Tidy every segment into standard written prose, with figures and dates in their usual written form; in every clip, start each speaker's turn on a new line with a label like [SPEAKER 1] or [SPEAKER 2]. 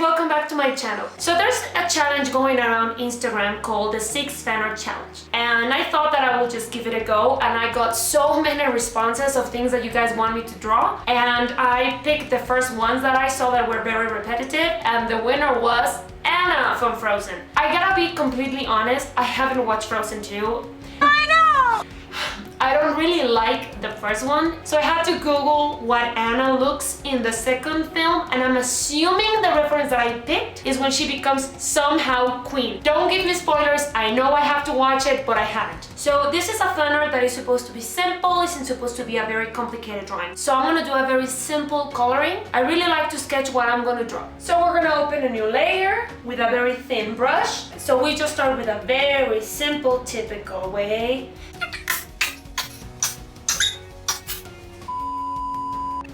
[SPEAKER 1] welcome back to my channel. So there's a challenge going around Instagram called the 6 Fanart Challenge, and I thought that I will just give it a go, and I got so many responses of things that you guys want me to draw, and I picked the first ones that I saw that were very repetitive, and the winner was Anna from Frozen. I gotta be completely honest, I haven't watched Frozen 2. I know! I don't really like the first one, so I had to Google what Anna looks in the second film, and I'm assuming the reference that I picked is when she becomes somehow queen. Don't give me spoilers, I know I have to watch it, but I haven't. So this is a fan art that is supposed to be simple, isn't supposed to be a very complicated drawing. So I'm gonna do a very simple coloring. I really like to sketch what I'm gonna draw. So we're gonna open a new layer with a very thin brush. So we just start with a very simple, typical way.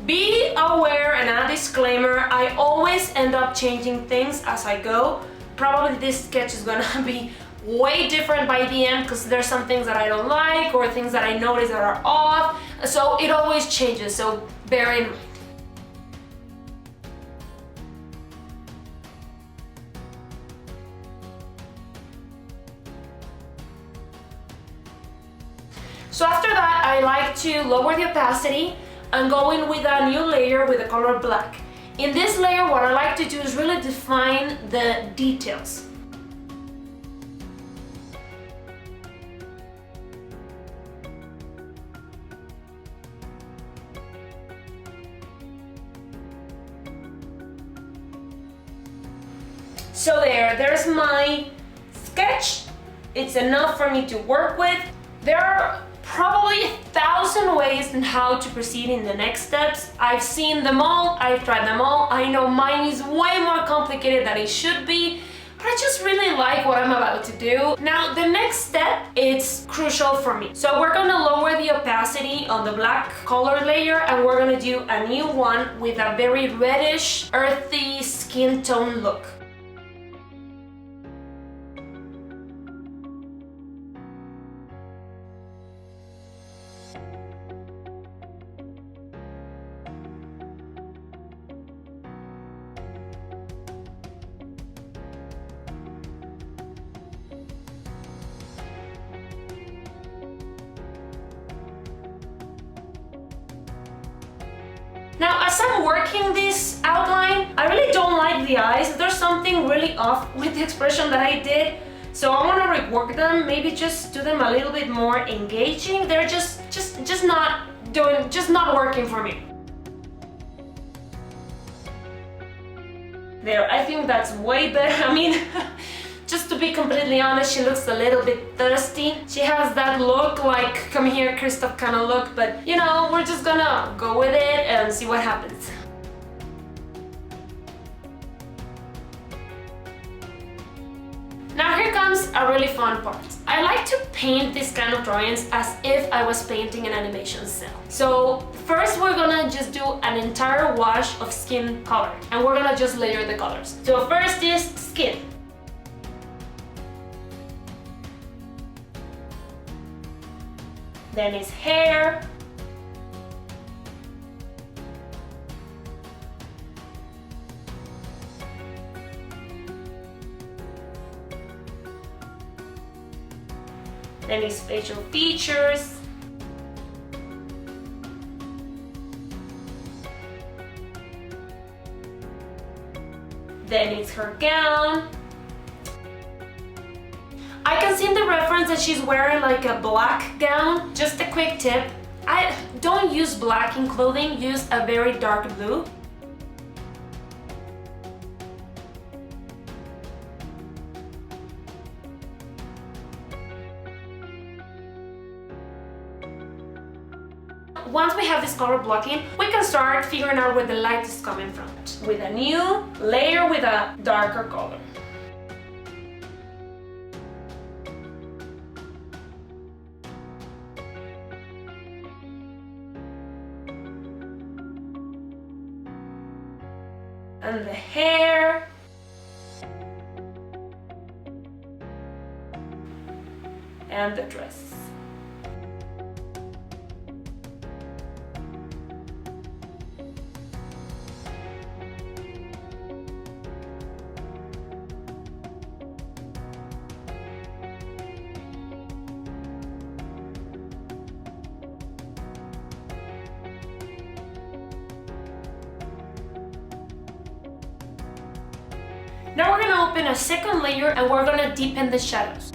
[SPEAKER 1] Be aware, and a disclaimer, I always end up changing things as I go. Probably this sketch is gonna be way different by the end because there's some things that I don't like or things that I notice that are off. So it always changes, so bear in mind. So after that, I like to lower the opacity and go in with a new layer with the color black. In this layer, what I like to do is really define the details. So there's my sketch. It's enough for me to work with. There are probably 1,000 ways on how to proceed in the next steps. I've seen them all, I've tried them all. I know mine is way more complicated than it should be, but I just really like what I'm about to do. Now, the next step, it's crucial for me. So we're gonna lower the opacity on the black color layer, and we're gonna do a new one with a very reddish, earthy skin tone look. Now, as I'm working this outline, I really don't like the eyes. There's something really off with the expression that I did. So I want to rework them, maybe just do them a little bit more engaging. They're just not working for me. There, I think that's way better. I mean, just to be completely honest, she looks a little bit thirsty. She has that look, like, come here, Kristoff kind of look, but you know, we're just gonna go with it and see what happens. Now here comes a really fun part. I like to paint these kind of drawings as if I was painting an animation cell. So first we're gonna just do an entire wash of skin color, and we're gonna just layer the colors. So first is skin. Then is hair. Then is facial features. Then it's her gown. I can see in the reference that she's wearing like a black gown. Just a quick tip, I don't use black in clothing, use a very dark blue. Once we have this color blocking, we can start figuring out where the light is coming from with a new layer with a darker color. And the hair. And the dress. Now we're gonna open a second layer and we're gonna deepen the shadows.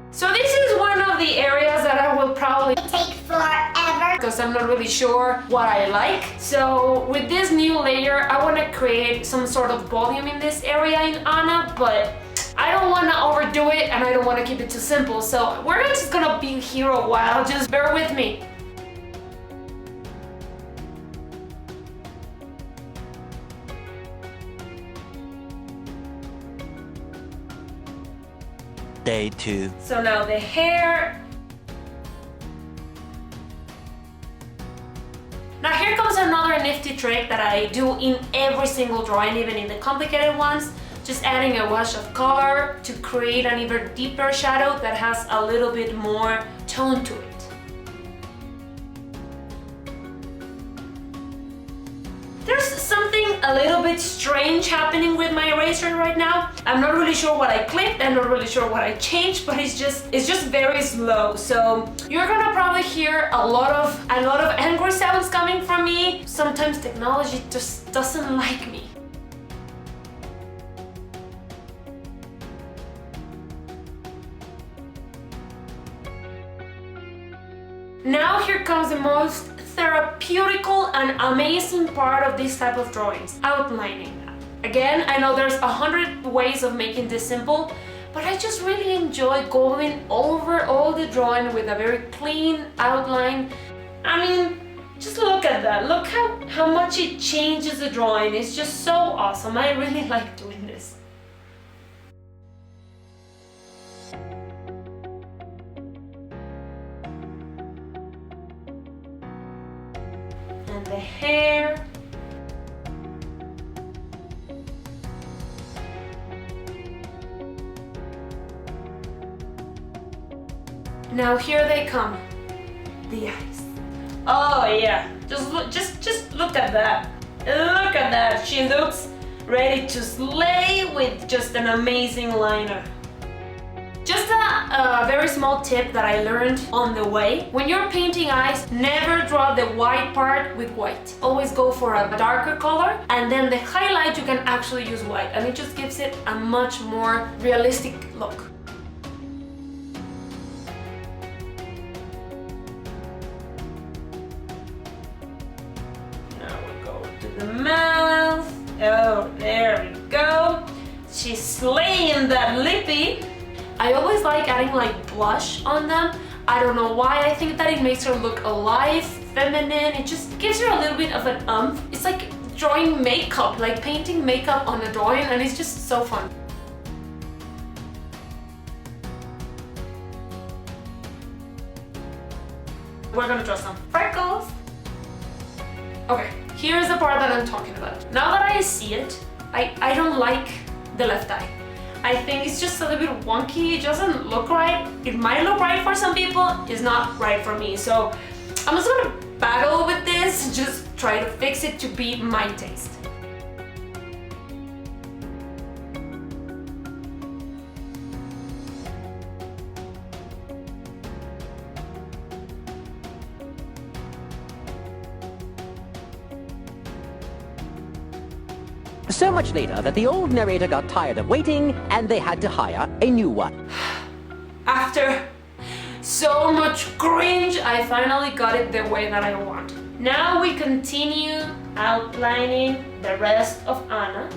[SPEAKER 1] So this is one of the areas that I will probably
[SPEAKER 2] take forever
[SPEAKER 1] because I'm not really sure what I like. So with this new layer, I want to create some sort of volume in this area in Anna, but I don't want to overdo it and I don't want to keep it too simple. So we're just gonna be here a while, just bear with me.
[SPEAKER 3] Day 2.
[SPEAKER 1] So now the hair. Now here comes another nifty trick that I do in every single drawing, even in the complicated ones. Just adding a wash of color to create an even deeper shadow that has a little bit more tone to it. There's something a little bit strange happening with my eraser right now. I'm not really sure what I clicked, I'm not really sure what I changed, but it's just very slow. So you're gonna probably hear a lot of angry sounds coming from me. Sometimes technology just doesn't like me. Now here comes the most therapeutical and amazing part of this type of drawings, outlining. Again, I know there's 100 ways of making this simple, but I just really enjoy going over all the drawing with a very clean outline. I mean, just look at that. Look how much it changes the drawing. It's just so awesome. I really like doing this. And the hair. Now here they come, the eyes. Oh yeah, just look at that. Look at that. She looks ready to slay with just an amazing liner. Just a very small tip that I learned on the way. When you're painting eyes, never draw the white part with white. Always go for a darker color, and then the highlight you can actually use white, and it just gives it a much more realistic look. Now we go to the mouth. Oh, there we go. She's slaying that lippy. I always like adding like blush on them. I don't know why. I think that it makes her look alive, feminine. It just gives her a little bit of an umph. It's like drawing makeup, like painting makeup on a drawing, and it's just so fun. We're gonna draw some freckles. Okay, here's the part that I'm talking about. Now that I see it, I don't like the left eye. I think it's just a little bit wonky. It doesn't look right. It might look right for some people. It's not right for me. So I'm just gonna battle with this and just try to fix it to be my taste.
[SPEAKER 4] So much later that the old narrator got tired of waiting and they had to hire a new one.
[SPEAKER 1] After so much cringe, I finally got it the way that I want. Now we continue outlining the rest of Anna.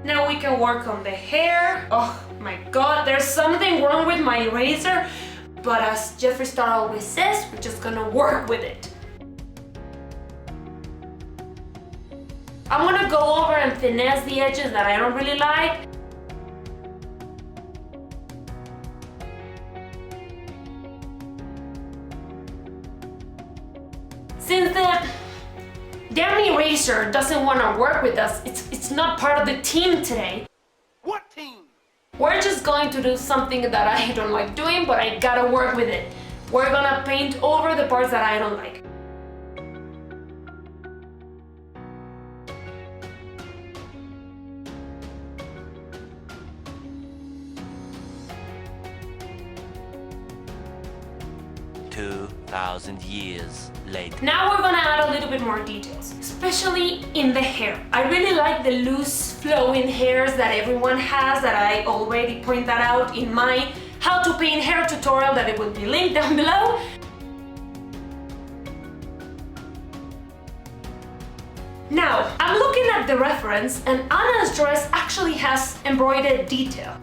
[SPEAKER 1] Now we can work on the hair. Oh my god, there's something wrong with my eraser, but as Jeffree Star always says, we're just gonna work with it. I'm gonna go over and finesse the edges that I don't really like. Since the damn eraser doesn't want to work with us, it's not part of the team today.
[SPEAKER 3] What team?
[SPEAKER 1] We're just going to do something that I don't like doing, but I gotta work with it. We're gonna paint over the parts that I don't like.
[SPEAKER 3] 2,000 years later.
[SPEAKER 1] Now we're gonna add a little bit more details, especially in the hair. I really like the loose flowing hairs that everyone has, that I already point that out in my how to paint hair tutorial that it will be linked down below. Now, I'm looking at the reference and Anna's dress actually has embroidered detail.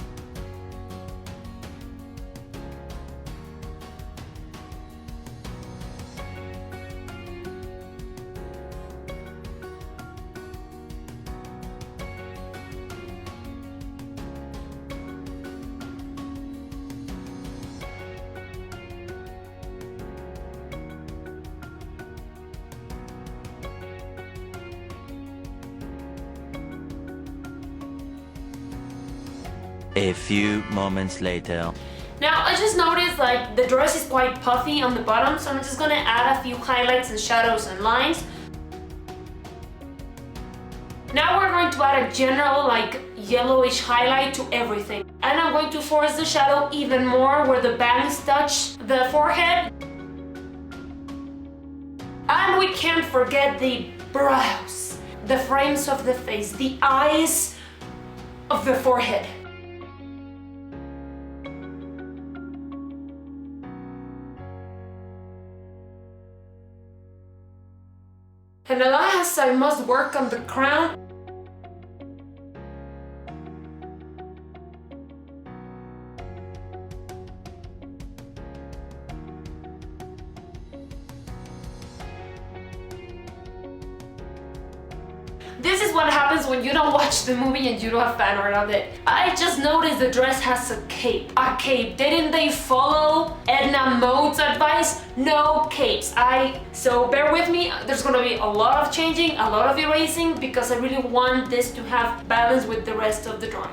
[SPEAKER 3] A few moments later.
[SPEAKER 1] Now I just noticed like the dress is quite puffy on the bottom, so I'm just gonna add a few highlights and shadows and lines. Now we're going to add a general like yellowish highlight to everything. And I'm going to force the shadow even more where the bangs touch the forehead. And we can't forget the brows, the frames of the face, the eyes of the forehead. And alas, I must work on the crown. This is what happens when you don't watch the movie and you don't have fan art of it. I just noticed the dress has a cape. A cape. Didn't they follow Edna Mode's advice? No capes. So bear with me. There's gonna be a lot of changing, a lot of erasing, because I really want this to have balance with the rest of the drawing.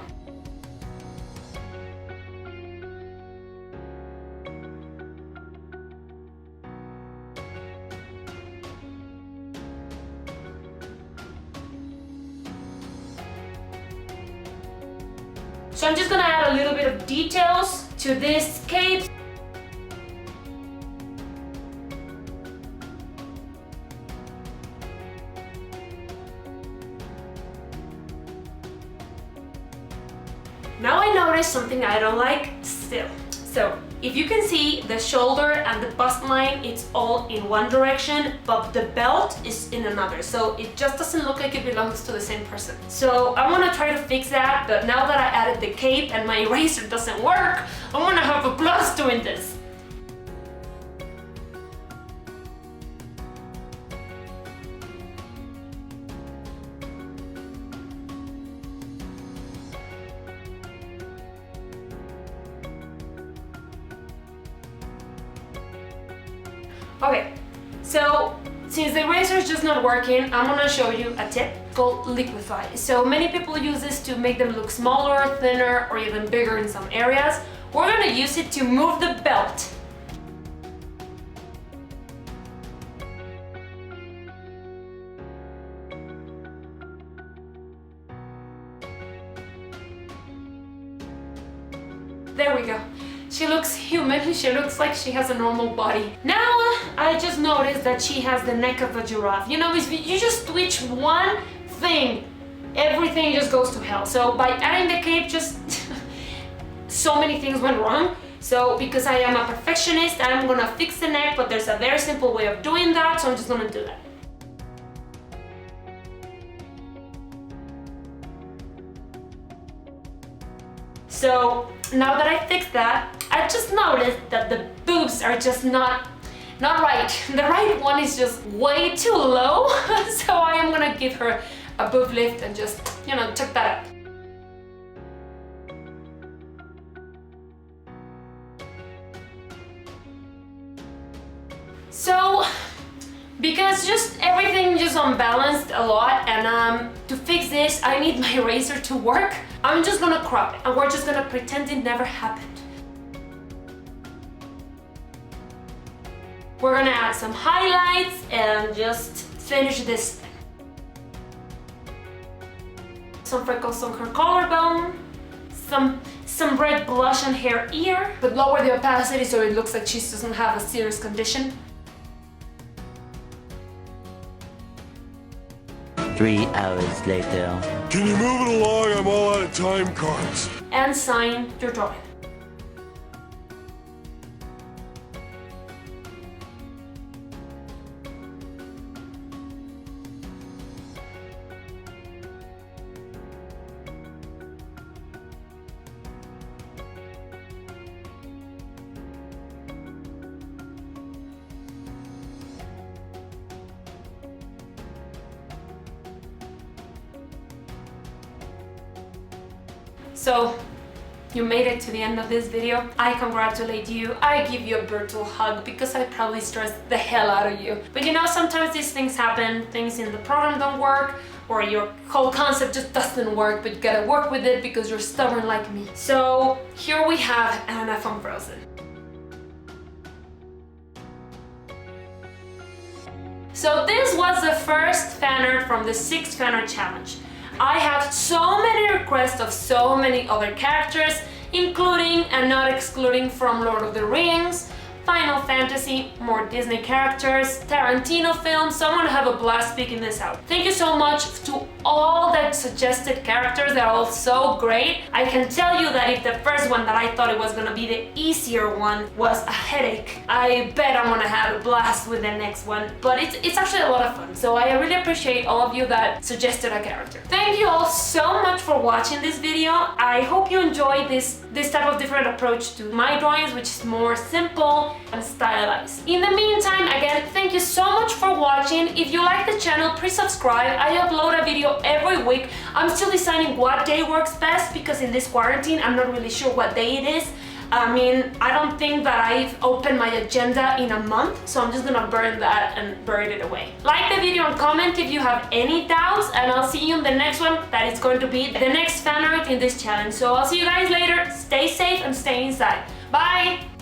[SPEAKER 1] So I'm just gonna add a little bit of details to this cape. Now I noticed something I don't like still. So if you can see the shoulder and the bust line, it's all in one direction, but the belt is in another. So it just doesn't look like it belongs to the same person. So I want to try to fix that, but now that I added the cape and my eraser doesn't work, I want to have a blast doing this. Okay, so since the eraser is just not working, I'm gonna show you a tip called liquify. So many people use this to make them look smaller, thinner, or even bigger in some areas. We're gonna use it to move the belt. There we go. She looks human, she looks like she has a normal body. Now, I just noticed that she has the neck of a giraffe. You know, if you just twitch one thing, everything just goes to hell. So by adding the cape, just so many things went wrong. So because I am a perfectionist, I'm gonna fix the neck, but there's a very simple way of doing that, so I'm just gonna do that. So now that I fixed that, I just noticed that the boobs are just not right. The right one is just way too low, so I am gonna give her a boob lift and just, you know, tuck that up. So, because just everything just unbalanced a lot, and to fix this, I need my razor to work. I'm just gonna crop it, and we're just gonna pretend it never happened. We're gonna add some highlights and just finish this thing. Some freckles on her collarbone, some some red blush on her ear, but lower the opacity so it looks like she doesn't have a serious condition.
[SPEAKER 3] 3 hours later.
[SPEAKER 2] Can you move it along? I'm all out of time cards.
[SPEAKER 1] And sign your drawing. So, you made it to the end of this video. I congratulate you. I give you a virtual hug because I probably stressed the hell out of you. But you know, sometimes these things happen. Things in the program don't work, or your whole concept just doesn't work, but you gotta work with it because you're stubborn like me. So, here we have Anna from Frozen. So this was the first fan art from the 6 fan art challenge. I had so many requests of so many other characters, including and not excluding from Lord of the Rings, Final Fantasy, more Disney characters, Tarantino films, so I'm gonna have a blast picking this out. Thank you so much to all that suggested characters, they're all so great. I can tell you that if the first one that I thought it was gonna be the easier one was a headache, I bet I'm gonna have a blast with the next one, but it's actually a lot of fun, so I really appreciate all of you that suggested a character. Thank you all so much for watching this video. I hope you enjoyed this type of different approach to my drawings, which is more simple and stylized. In the meantime, again, thank you so much for watching. If you like the channel, please subscribe. I upload a video every week. I'm still deciding what day works best because in this quarantine, I'm not really sure what day it is. I mean, I don't think that I've opened my agenda in a month, so I'm just gonna burn that and bury it away. Like the video and comment if you have any doubts, and I'll see you in the next one that is going to be the next fan art in this challenge. So I'll see you guys later. Stay safe and stay inside. Bye!